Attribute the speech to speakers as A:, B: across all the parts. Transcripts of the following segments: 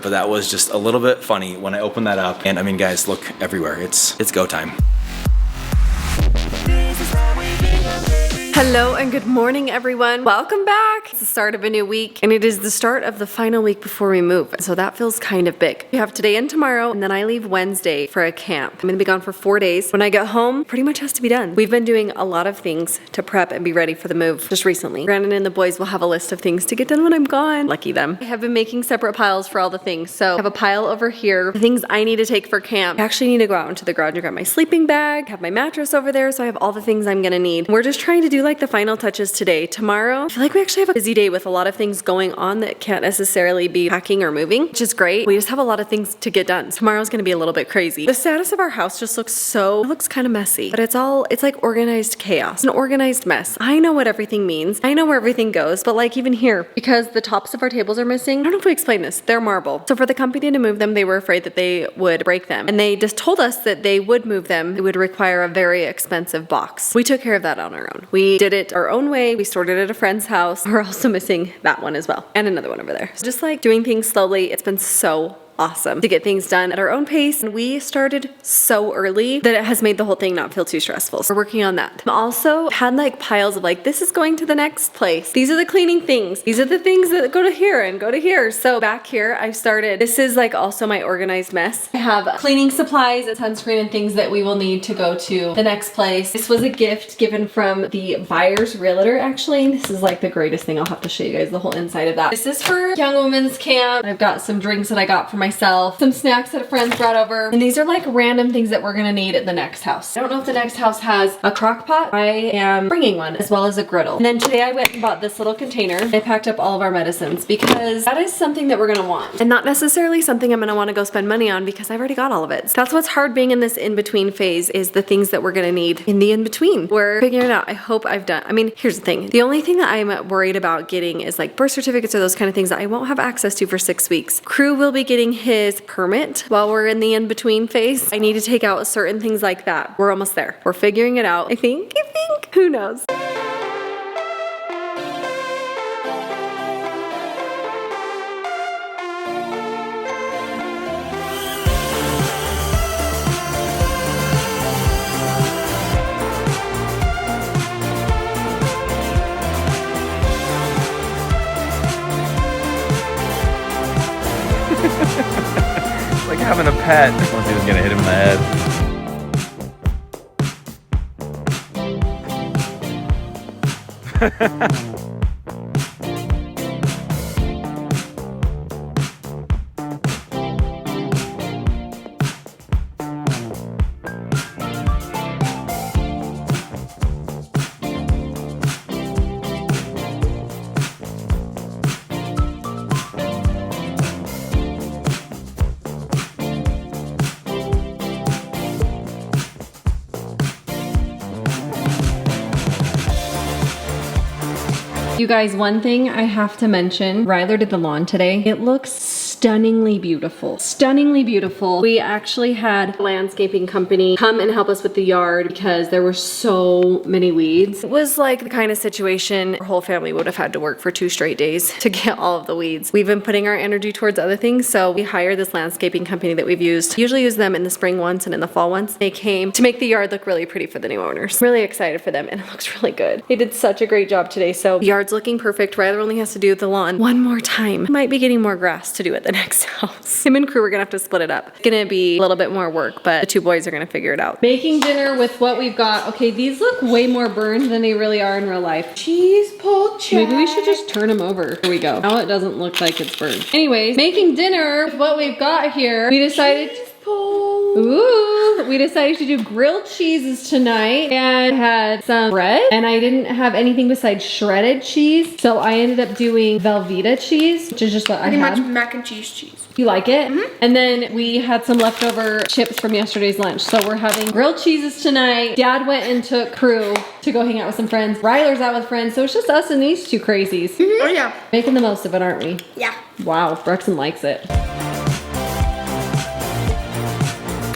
A: But that was just a little bit funny when I opened that up. And I mean, guys, look everywhere. It's go time.
B: Hello and good morning, everyone. Welcome back. It's the start of a new week, and it is the start of the final week before we move. So that feels kind of big. We have today and tomorrow, and then I leave Wednesday for a camp. I'm gonna be gone for 4 days. When I get home, pretty much has to be done. We've been doing a lot of things to prep and be ready for the move just recently. Brandon and the boys will have a list of things to get done when I'm gone. Lucky them. I have been making separate piles for all the things. So I have a pile over here, the things I need to take for camp. I actually need to go out into the garage and grab my sleeping bag, have my mattress over there, so I have all the things I'm gonna need. We're just trying to do like the final touches today. Tomorrow, I feel like we actually have a busy day with a lot of things going on that can't necessarily be packing or moving, which is great. We just have a lot of things to get done. Tomorrow's gonna be a little bit crazy. The status of our house just looks kind of messy, but it's like organized chaos, an organized mess. I know what everything means. I know where everything goes, but like even here, because the tops of our tables are missing, I don't know if we explained this, they're marble. So for the company to move them, they were afraid that they would break them. And they just told us that they would move them. It would require a very expensive box. We took care of that on our own. We did it our own way. We stored it at a friend's house. We're also missing that one as well. And another one over there. So just like doing things slowly, it's been so awesome to get things done at our own pace. And we started so early that it has made the whole thing not feel too stressful. So we're working on that. I also had like piles of like, this is going to the next place. These are the cleaning things. These are the things that go to here and go to here. So back here, I've started, this is like also my organized mess. I have cleaning supplies and sunscreen and things that we will need to go to the next place. This was a gift given from the buyer's realtor, actually. This is like the greatest thing. I'll have to show you guys the whole inside of that. This is for Young Women's Camp. I've got some drinks that I got for myself, some snacks that a friend brought over, and these are like random things that we're gonna need at the next house. I don't know if the next house has a crock pot. I am bringing one, as well as a griddle. And then today I went and bought this little container. I packed up all of our medicines because that is something that we're gonna want, and not necessarily something I'm gonna wanna go spend money on because I've already got all of it. So that's what's hard being in this in-between phase, is the things that we're gonna need in the in-between. We're figuring it out. I hope I've done, I mean, here's the thing. The only thing that I'm worried about getting is like birth certificates or those kind of things that I won't have access to for 6 weeks. Crew will be getting his permit while we're in the in-between phase. I need to take out certain things like that. We're almost there. We're figuring it out. I think, who knows?
A: Like having a pet. Once he was gonna hit him in the head.
B: You guys, one thing I have to mention, Ryler did the lawn today. It looks stunningly beautiful. Stunningly beautiful. We actually had a landscaping company come and help us with the yard because there were so many weeds. It was like the kind of situation our whole family would have had to work for 2 straight days to get all of the weeds. We've been putting our energy towards other things, so we hired this landscaping company that we've used. Usually use them in the spring once and in the fall once. They came to make the yard look really pretty for the new owners. Really excited for them, and it looks really good. They did such a great job today, so the yard's looking perfect. Ryler only has to do the lawn one more time. Might be getting more grass to do at the next house. Him and Crew are gonna have to split it up. It's gonna be a little bit more work, but the 2 boys are gonna figure it out. Making dinner with what we've got. Okay, these look way more burned than they really are in real life.
C: Cheese pulled check.
B: Maybe we should just turn them over. Here we go. Now it doesn't look like it's burned. Anyways, making dinner with what we've got here. We decided we decided to do grilled cheeses tonight and had some bread, and I didn't have anything besides shredded cheese, so I ended up doing Velveeta cheese, which is just what I had.
C: Pretty much mac and cheese.
B: You like it? Mm-hmm. And then we had some leftover chips from yesterday's lunch, so we're having grilled cheeses tonight. Dad went and took Crew to go hang out with some friends. Ryler's out with friends, so it's just us and these 2 crazies.
C: Mm-hmm. Oh yeah.
B: Making the most of it, aren't we?
C: Yeah.
B: Wow, Brexton likes it.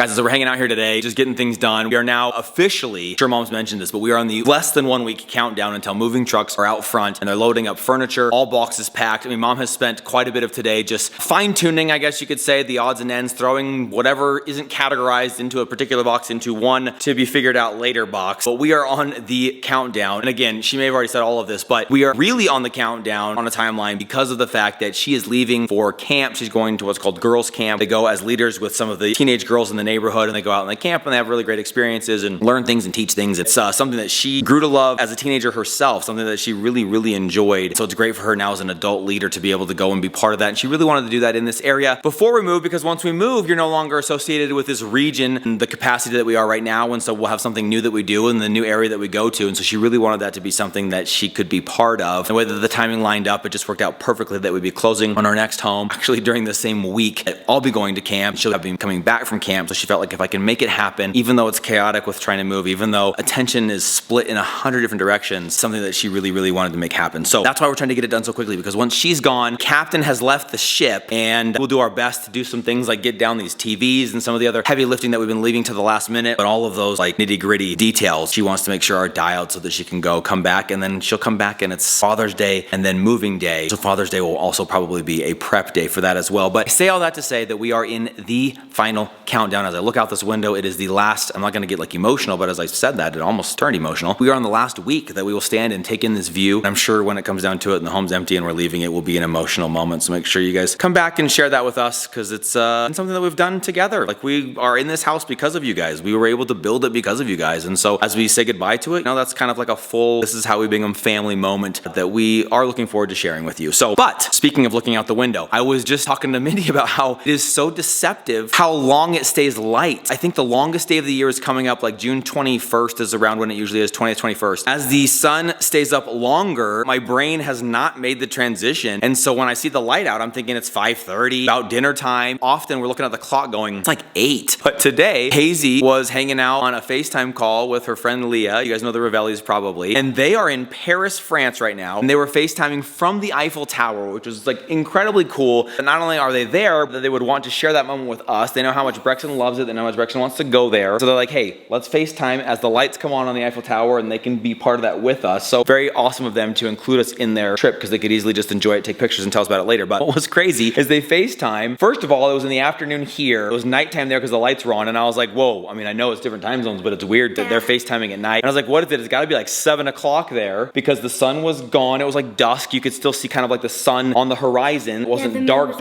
A: Guys, as we're hanging out here today, just getting things done, we are now officially, I'm sure mom's mentioned this, but we are on the less than 1 week countdown until moving trucks are out front and they're loading up furniture, all boxes packed. I mean, mom has spent quite a bit of today just fine tuning, I guess you could say, the odds and ends, throwing whatever isn't categorized into a particular box into one to be figured out later box. But we are on the countdown. And again, she may have already said all of this, but we are really on the countdown on a timeline because of the fact that she is leaving for camp. She's going to what's called girls camp. They go as leaders with some of the teenage girls in the neighborhood, and they go out in the camp and they have really great experiences and learn things and teach things. It's something that she grew to love as a teenager herself, something that she really enjoyed. So it's great for her now as an adult leader to be able to go and be part of that. And she really wanted to do that in this area before we move, because once we move, you're no longer associated with this region and the capacity that we are right now. And so we'll have something new that we do in the new area that we go to. And so she really wanted that to be something that she could be part of. And whether the timing lined up, it just worked out perfectly that we'd be closing on our next home actually during the same week that I'll be going to camp. She'll be coming back from camp. So she felt like if I can make it happen, even though it's chaotic with trying to move, even though attention is split in 100 different directions, something that she really wanted to make happen. So that's why we're trying to get it done so quickly, because once she's gone, Captain has left the ship, and we'll do our best to do some things like get down these TVs and some of the other heavy lifting that we've been leaving to the last minute. But all of those like nitty gritty details, she wants to make sure are dialed so that she can come back, and then she'll come back and it's Father's Day and then moving day. So Father's Day will also probably be a prep day for that as well. But I say all that to say that we are in the final countdown. As I look out this window, it is the last, I'm not going to get like emotional, but as I said that, it almost turned emotional. We are on the last week that we will stand and take in this view. And I'm sure when it comes down to it and the home's empty and we're leaving, it will be an emotional moment. So make sure you guys come back and share that with us, because it's something that we've done together. Like, we are in this house because of you guys. We were able to build it because of you guys. And so as we say goodbye to it, that's kind of like a full, this is how we Bingham family moment that we are looking forward to sharing with you. So, but speaking of looking out the window, I was just talking to Mindy about how it is so deceptive how long it stays light. I think the longest day of the year is coming up, like June 21st is around when it usually is, 20th, 21st. As the sun stays up longer, my brain has not made the transition. And so when I see the light out, I'm thinking it's 5:30, about dinner time. Often we're looking at the clock going, it's like 8. But today, Hazy was hanging out on a FaceTime call with her friend Leah. You guys know the Ravellis probably. And they are in Paris, France right now. And they were FaceTiming from the Eiffel Tower, which was like incredibly cool. And not only are they there, but they would want to share that moment with us. They know how much Brexton loves it. They know how much Brexton wants to go there. So they're like, hey, let's FaceTime as the lights come on the Eiffel Tower, and they can be part of that with us. So very awesome of them to include us in their trip, because they could easily just enjoy it, take pictures, and tell us about it later. But what was crazy is they FaceTime. First of all, it was in the afternoon here. It was nighttime there because the lights were on. And I was like, whoa, I mean, I know it's different time zones, but it's weird that they're FaceTiming at night. And I was like, what is it? It's got to be like 7 o'clock there, because the sun was gone. It was like dusk. You could still see kind of like the sun on the horizon. It wasn't dark.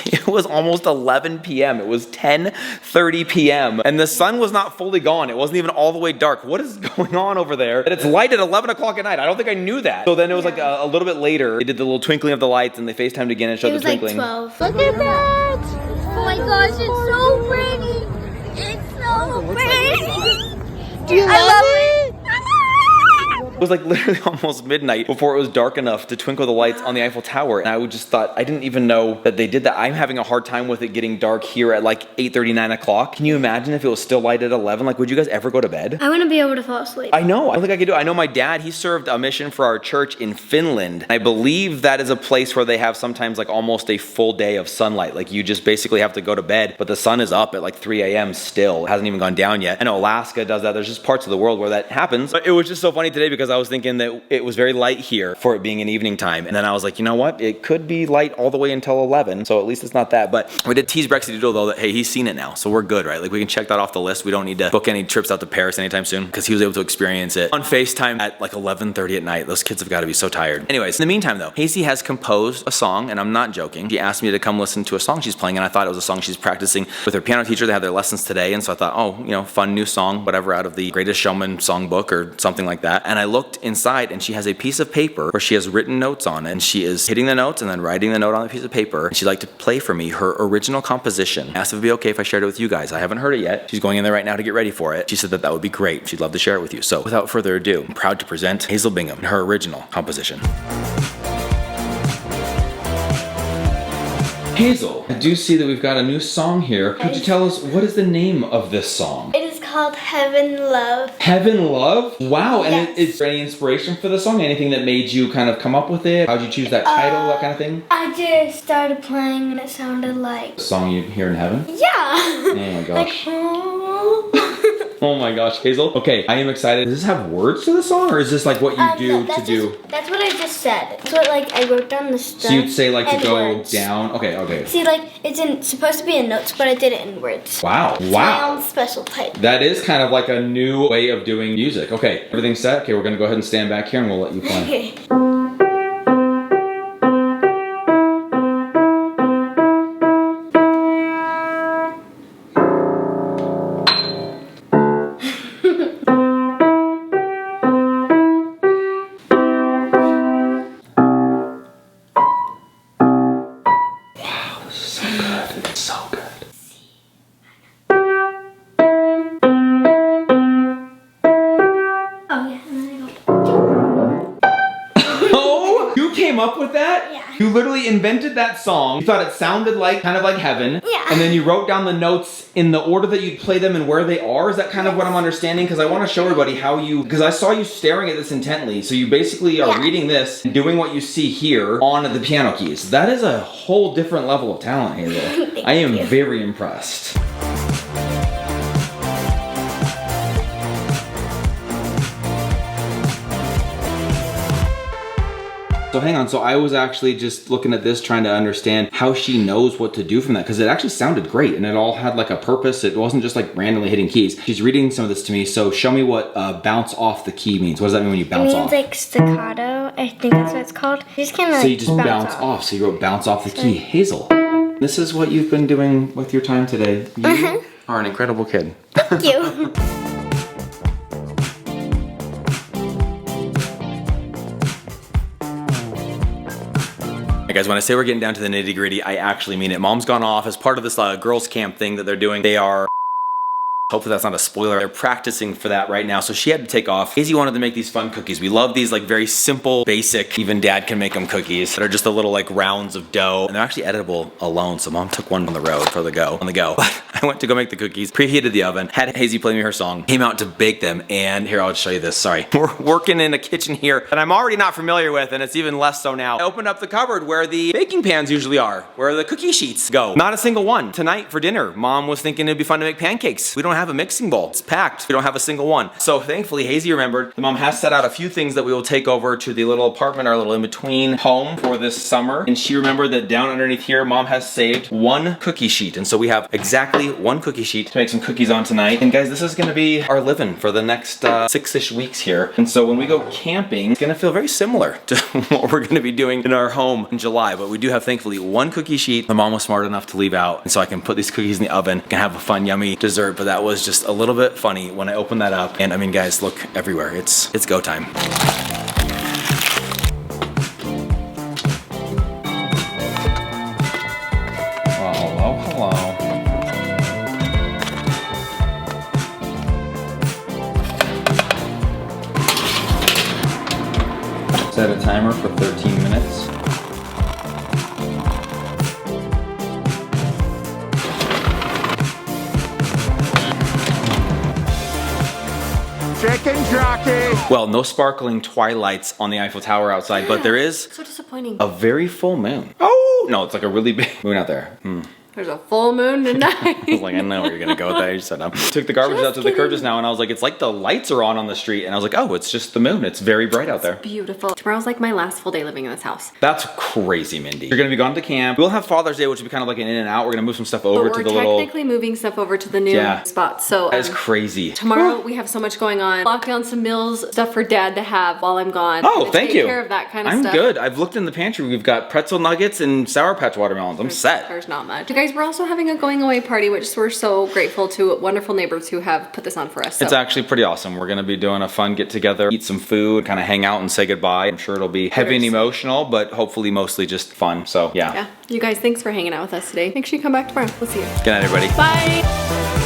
A: It was almost 11 p.m. It was 10:30 p.m. and the sun was not fully gone. It wasn't even all the way dark. What is going on over there? And it's light at 11 o'clock at night. I don't think I knew that. So then it was like a little bit later, they did the little twinkling of the lights, and they FaceTimed again and showed the twinkling.
D: It was like 12. Look at that! Oh my gosh, it's so pretty! It's so pretty! Do you love it?
A: It was like literally almost midnight before it was dark enough to twinkle the lights on the Eiffel Tower. And I just thought, I didn't even know that they did that. I'm having a hard time with it getting dark here at like 8:30, 9 o'clock. Can you imagine if it was still light at 11? Like, would you guys ever go to bed?
D: I want to be able to fall asleep.
A: I know. I don't think I could do it. I know my dad, he served a mission for our church in Finland. I believe that is a place where they have sometimes like almost a full day of sunlight. Like, you just basically have to go to bed, but the sun is up at like 3 a.m. still. It hasn't even gone down yet. I know Alaska does that. There's just parts of the world where that happens. But it was just so funny today, because I was thinking that it was very light here for it being an evening time. And then I was like, you know what? It could be light all the way until 11. So at least it's not that. But we did tease Brexit Doodle though that, hey, he's seen it now. So we're good, right? Like, we can check that off the list. We don't need to book any trips out to Paris anytime soon, because he was able to experience it on FaceTime at like 11:30 at night. Those kids have got to be so tired. Anyways, in the meantime though, Hazy has composed a song, and I'm not joking. She asked me to come listen to a song she's playing, and I thought it was a song she's practicing with her piano teacher. They had their lessons today. And so I thought, oh, fun new song, whatever, out of the Greatest Showman songbook or something like that. And I looked inside, and she has a piece of paper where she has written notes on it, and she is hitting the notes and then writing the note on a piece of paper. And she'd like to play for me her original composition. I asked if it'd be okay if I shared it with you guys. I haven't heard it yet. She's going in there right now to get ready for it. She said that would be great. She'd love to share it with you. So without further ado, I'm proud to present Hazel Bingham and her original composition. Hazel, I do see that we've got a new song here. Could you tell us, what is the name of this song?
D: It is called Heaven Love.
A: Heaven Love? Wow, and
D: Yes.
A: is there any inspiration for the song? Anything that made you kind of come up with it? How'd you choose that title, that kind of thing?
D: I just started playing and it sounded like,
A: The song you hear in heaven?
D: yeah.
A: Oh my gosh.
D: Like, oh.
A: Oh my gosh, Hazel. Okay, I am excited. Does this have words to the song, or is this like what you do
D: No,
A: to do?
D: That's what I just said. That's what like I wrote down the stuff.
A: So you'd say like to
D: and
A: go
D: words.
A: down? Okay.
D: See, like it's supposed to be in notes, but I did it in words.
A: Wow,
D: My
A: wow.
D: own special type.
A: That is kind of like a new way of doing music. Okay, everything's set. Okay, we're gonna go ahead and stand back here and we'll let you play.
D: Okay.
A: So good.
D: Oh yeah. And then I go.
A: Oh, you came up with that?
D: Yeah.
A: You literally invented that song. You thought it sounded like kind of like heaven.
D: Yeah.
A: And then you wrote down the notes in the order that you'd play them and where they are. Is that kind of what I'm understanding? Because I want to show everybody how you, because I saw you staring at this intently. So you basically are
D: Yeah.
A: reading this and doing what you see here on the piano keys. That is a whole different level of talent, Hazel.
D: Thank
A: I am
D: you.
A: very impressed. So hang on, so I was actually just looking at this trying to understand how she knows what to do from that, because it actually sounded great and it all had like a purpose. It wasn't just like randomly hitting keys. She's reading some of this to me, so show me what bounce off the key means. What does that mean when you
D: It
A: bounce
D: means
A: off?
D: like staccato. I think that's what it's called. You just kind of
A: So you just bounce off. So you wrote bounce off the key. Hazel, this is what you've been doing with your time today. You are an incredible kid.
D: Thank you.
A: Hey guys, when I say we're getting down to the nitty gritty, I actually mean it. Mom's gone off as part of this girls camp thing that they're doing. They are, hopefully that's not a spoiler, they're practicing for that right now, so she had to take off. Hazy wanted to make these fun cookies. We love these like very simple, basic, even dad can make them cookies that are just the little like rounds of dough, and they're actually editable alone, so mom took one on the road for the go, on the go. But I went to go make the cookies, preheated the oven, had Hazy play me her song, came out to bake them, and here, I'll show you this, sorry. We're working in a kitchen here that I'm already not familiar with, and it's even less so now. I opened up the cupboard where the baking pans usually are, where the cookie sheets go. Not a single one. Tonight for dinner, mom was thinking it'd be fun to make pancakes. We don't have a mixing bowl. It's packed. We don't have a single one. So thankfully, Hazy remembered. The mom has set out a few things that we will take over to the little apartment, our little in-between home for this summer. And she remembered that down underneath here, mom has saved one cookie sheet. And so we have exactly one cookie sheet to make some cookies on tonight. And guys, this is gonna be our living for the next 6-ish weeks here. And so when we go camping, it's gonna feel very similar to what we're gonna be doing in our home in July. But we do have, thankfully, one cookie sheet. My mom was smart enough to leave out. And so I can put these cookies in the oven, can have a fun, yummy dessert. But that was just a little bit funny when I opened that up. And I mean, guys, look everywhere. It's go time. Hello, hello. Set a timer for 13 minutes.
E: Chicken jockey.
A: Well, no sparkling twilights on the Eiffel Tower outside, but there is
B: So disappointing.
A: a very full moon. Oh, no, it's like a really big moon out there.
B: There's a full moon tonight.
A: I was like, I know where you're gonna go with that. I just said, took the garbage out to the curb just now, and I was like, it's like the lights are on the street, and I was like, oh, it's just the moon. It's very bright out there.
B: Beautiful. Tomorrow's like my last full day living in this house.
A: That's crazy, Mindy. You're gonna be gone to camp. We'll have Father's Day, which will be kind of like an in and out. We're gonna move some stuff over
B: But
A: to
B: we're
A: the little.
B: technically moving stuff over to the new
A: Yeah.
B: spot. So
A: That is crazy.
B: tomorrow we have so much going on. Lock down some meals, stuff for dad to have while I'm gone.
A: Oh,
B: Gonna
A: thank
B: take
A: you.
B: care of that kind of
A: I'm
B: stuff.
A: good. I've looked in the pantry. We've got pretzel nuggets and Sour Patch watermelons. I'm set.
B: There's not much. You guys, we're also having a going away party, which we're so grateful to wonderful neighbors who have put this on for us. So.
A: It's actually pretty awesome. We're gonna be doing a fun get together, eat some food, kind of hang out and say goodbye. I'm sure it'll be heavy and emotional, but hopefully mostly just fun. So yeah.
B: Yeah. You guys, thanks for hanging out with us today. Make sure you come back tomorrow. We'll see you.
A: Good night, everybody.
B: Bye.